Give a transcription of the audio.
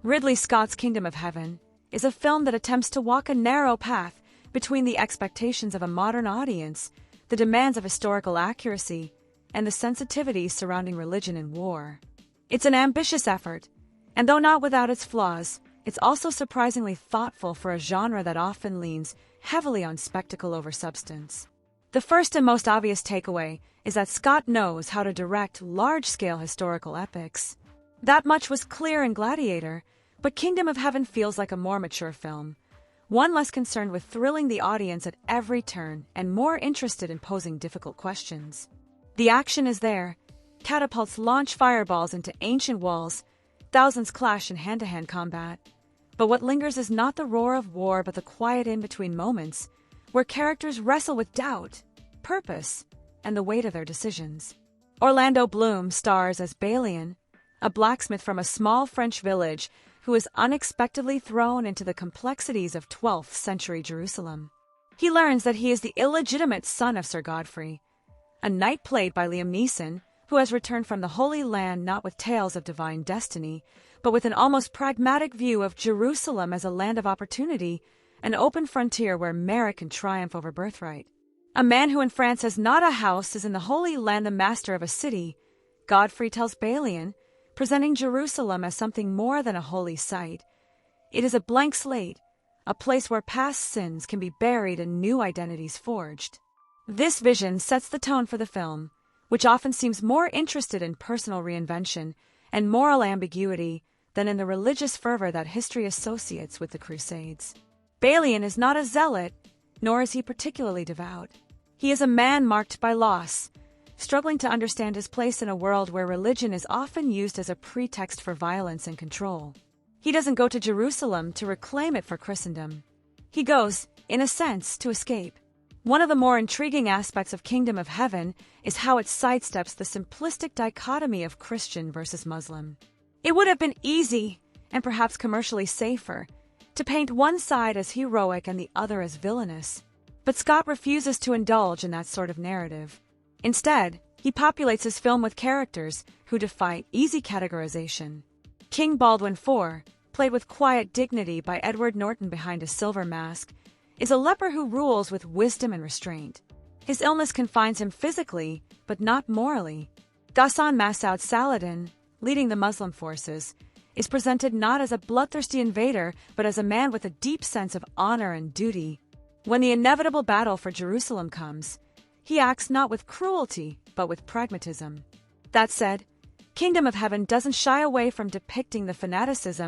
Ridley Scott's Kingdom of Heaven is a film that attempts to walk a narrow path between the expectations of a modern audience, the demands of historical accuracy, and the sensitivities surrounding religion and war. It's an ambitious effort, and though not without its flaws, it's also surprisingly thoughtful for a genre that often leans heavily on spectacle over substance. The first and most obvious takeaway is that Scott knows how to direct large-scale historical epics. That much was clear in Gladiator, but Kingdom of Heaven feels like a more mature film, one less concerned with thrilling the audience at every turn and more interested in posing difficult questions. The action is there. Catapults launch fireballs into ancient walls, thousands clash in hand-to-hand combat. But what lingers is not the roar of war but the quiet in-between moments, where characters wrestle with doubt, purpose, and the weight of their decisions. Orlando Bloom stars as Balian, a blacksmith from a small French village who is unexpectedly thrown into the complexities of 12th century Jerusalem. He learns that he is the illegitimate son of Sir Godfrey, a knight played by Liam Neeson, who has returned from the Holy Land not with tales of divine destiny, but with an almost pragmatic view of Jerusalem as a land of opportunity, an open frontier where merit can triumph over birthright. A man who in France has not a house is in the Holy Land the master of a city, Godfrey tells Balian, presenting Jerusalem as something more than a holy site. It is a blank slate, a place where past sins can be buried and new identities forged. This vision sets the tone for the film, which often seems more interested in personal reinvention and moral ambiguity than in the religious fervor that history associates with the Crusades. Balian is not a zealot, nor is he particularly devout. He is a man marked by loss, struggling to understand his place in a world where religion is often used as a pretext for violence and control. He doesn't go to Jerusalem to reclaim it for Christendom. He goes, in a sense, to escape. One of the more intriguing aspects of Kingdom of Heaven is how it sidesteps the simplistic dichotomy of Christian versus Muslim. It would have been easy, and perhaps commercially safer, to paint one side as heroic and the other as villainous. But Scott refuses to indulge in that sort of narrative. Instead, he populates his film with characters who defy easy categorization. King Baldwin IV, played with quiet dignity by Edward Norton behind a silver mask, is a leper who rules with wisdom and restraint. His illness confines him physically, but not morally. Ghassan Masoud Saladin, leading the Muslim forces, is presented not as a bloodthirsty invader, but as a man with a deep sense of honor and duty. When the inevitable battle for Jerusalem comes, he acts not with cruelty, but with pragmatism. That said, Kingdom of Heaven doesn't shy away from depicting the fanaticism